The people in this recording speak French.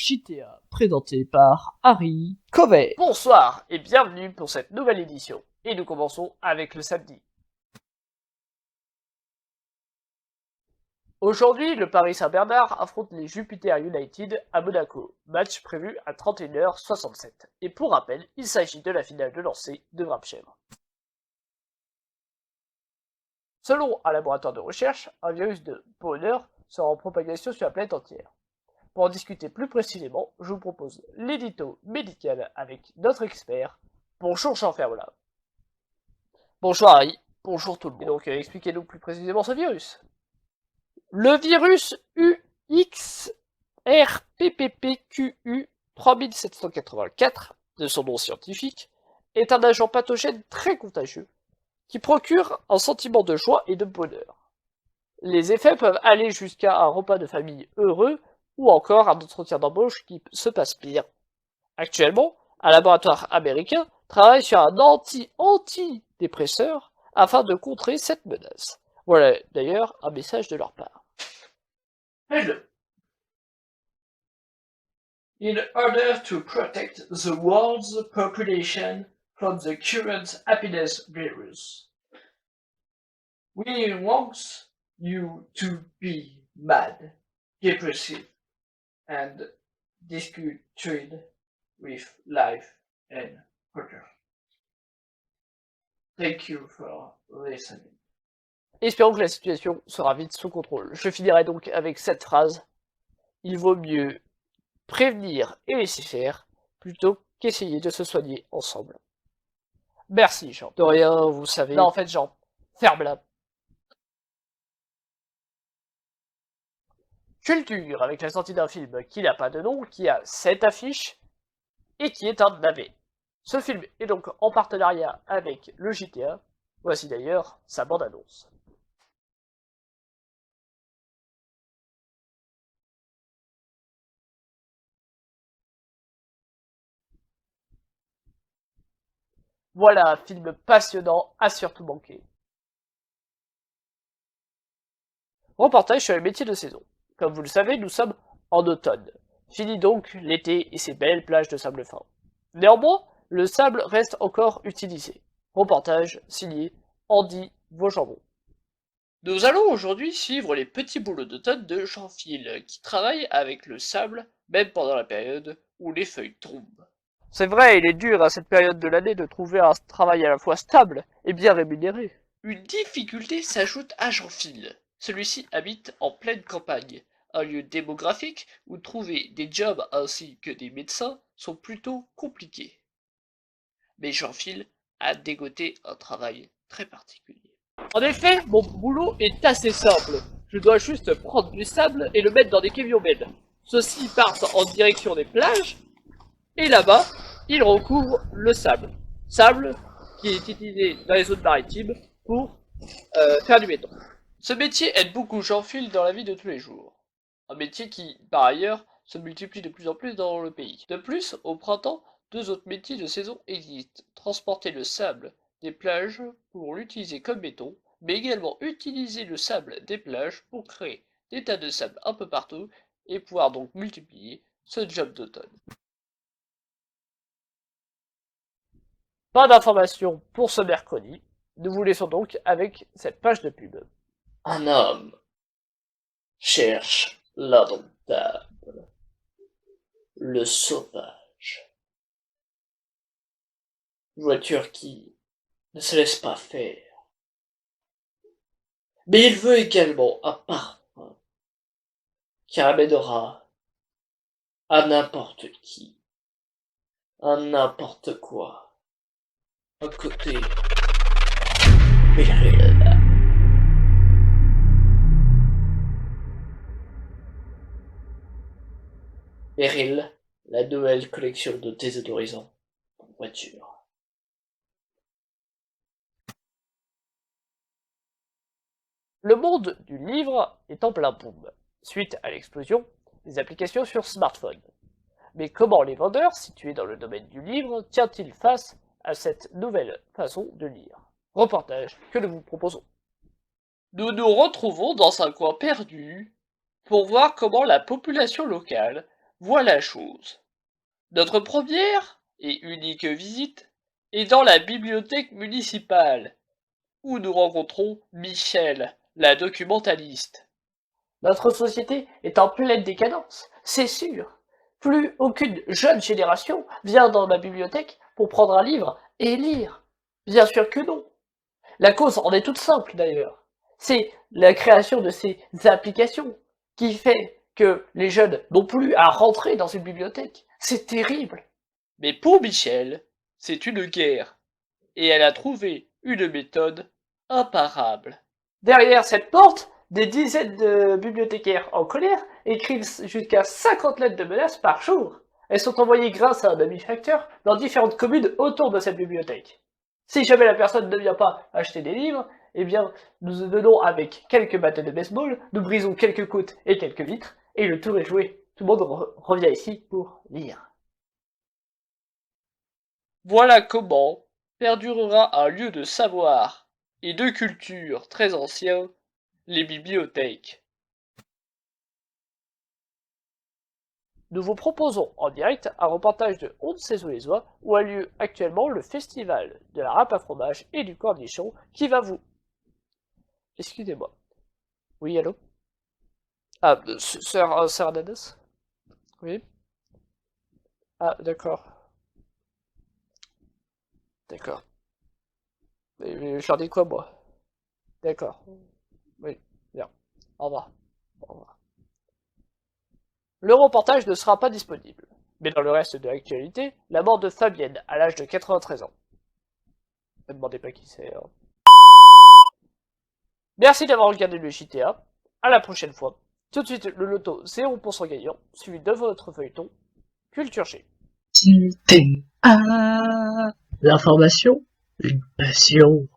JTA, présenté par Harry Covey. Bonsoir et bienvenue pour cette nouvelle édition. Et nous commençons avec le samedi. Aujourd'hui, le Paris Saint-Bernard affronte les Jupiter United à Monaco, match prévu à 31h67. Et pour rappel, il s'agit de la finale de lancer de Grabchèvre. Selon un laboratoire de recherche, un virus de bonheur sera en propagation sur la planète entière. Pour en discuter plus précisément, je vous propose l'édito médical avec notre expert. Bonjour Jean-Fermelin. Bonjour Harry, bonjour tout le monde. Et donc, expliquez-nous plus précisément ce virus. Le virus UXRPPPQU 3784, de son nom scientifique, est un agent pathogène très contagieux qui procure un sentiment de joie et de bonheur. Les effets peuvent aller jusqu'à un repas de famille heureux ou encore un entretien d'embauche qui se passe bien. Actuellement, un laboratoire américain travaille sur un antidépresseur afin de contrer cette menace. Voilà d'ailleurs un message de leur part. Hello. In order to protect the world's population from the current happiness virus, we want you to be mad, depressive, and disgusted with life and culture. Thank you for listening. Espérons que la situation sera vite sous contrôle. Je finirai donc avec cette phrase. Il vaut mieux prévenir et laisser faire plutôt qu'essayer de se soigner ensemble. Merci Jean. De rien, vous savez. Non, en fait Jean, ferme-la. Culture, avec la sortie d'un film qui n'a pas de nom, qui a 7 affiches, et qui est un navet. Ce film est donc en partenariat avec le JTA. Voici d'ailleurs sa bande-annonce. Voilà un film passionnant à surtout manquer. Reportage sur les métiers de saison. Comme vous le savez, nous sommes en automne. Fini donc l'été et ses belles plages de sable fin. Néanmoins, le sable reste encore utilisé. Reportage signé Andy Vauchambon. Nous allons aujourd'hui suivre les petits boulots d'automne de Jean-Phil, qui travaille avec le sable, même pendant la période où les feuilles tombent. C'est vrai, il est dur à cette période de l'année de trouver un travail à la fois stable et bien rémunéré. Une difficulté s'ajoute à Jean-Phil. Celui-ci habite en pleine campagne, un lieu démographique où trouver des jobs ainsi que des médecins sont plutôt compliqués. Mais Jean-Phil a dégoté un travail très particulier. En effet, mon boulot est assez simple. Je dois juste prendre du sable et le mettre dans des camions-bennes. Ceux-ci partent en direction des plages, et là-bas, ils recouvrent le sable. Sable qui est utilisé dans les zones maritimes pour faire du béton. Ce métier aide beaucoup Jean-Phil dans la vie de tous les jours. Un métier qui, par ailleurs, se multiplie de plus en plus dans le pays. De plus, au printemps, 2 autres métiers de saison existent. Transporter le sable des plages pour l'utiliser comme béton, mais également utiliser le sable des plages pour créer des tas de sable un peu partout et pouvoir donc multiplier ce job d'automne. Pas d'informations pour ce mercredi. Nous vous laissons donc avec cette page de pub. Un homme cherche l'indomptable, le sauvage. Une voiture qui ne se laisse pas faire. Mais il veut également un parfum qui amènera à n'importe qui, à n'importe quoi. Un côté viril. Viril, la nouvelle collection de désodorisants pour voiture. Le monde du livre est en plein boom, suite à l'explosion des applications sur smartphone. Mais comment les vendeurs, situés dans le domaine du livre, tiennent-ils face à cette nouvelle façon de lire? Reportage que nous vous proposons. Nous nous retrouvons dans un coin perdu pour voir comment la population locale Voilà chose. Notre première et unique visite est dans la bibliothèque municipale, où nous rencontrons Michel, la documentaliste. Notre société est en pleine décadence, c'est sûr. Plus aucune jeune génération vient dans ma bibliothèque pour prendre un livre et lire. Bien sûr que non. La cause en est toute simple d'ailleurs. C'est la création de ces applications qui fait que les jeunes n'ont plus à rentrer dans une bibliothèque. C'est terrible. Mais pour Michel, c'est une guerre. Et elle a trouvé une méthode imparable. Derrière cette porte, des dizaines de bibliothécaires en colère écrivent jusqu'à 50 lettres de menaces par jour. Elles sont envoyées grâce à un ami facteur dans différentes communes autour de cette bibliothèque. Si jamais la personne ne vient pas acheter des livres, eh bien, nous venons avec quelques battes de baseball, nous brisons quelques côtes et quelques vitres, et le tour est joué. Tout le monde revient ici pour lire. Voilà comment perdurera un lieu de savoir et de culture très ancien, les bibliothèques. Nous vous proposons en direct un reportage de On ne sait où les oies, où a lieu actuellement le festival de la râpe à fromage et du cornichon qui va vous... Excusez-moi. Oui, allô? Ah, sœur Ananas? Oui? Ah, d'accord. D'accord. Mais j'en dis quoi, moi? D'accord. Oui, bien. Au revoir. Au revoir. Le reportage ne sera pas disponible. Mais dans le reste de l'actualité, la mort de Fabienne à l'âge de 93 ans. Ne me demandez pas qui c'est. Hein. Merci d'avoir regardé le JTA. À la prochaine fois. Tout de suite, le loto 0% gagnant, suivi de votre feuilleton Culture G. JTA. L'information, une passion.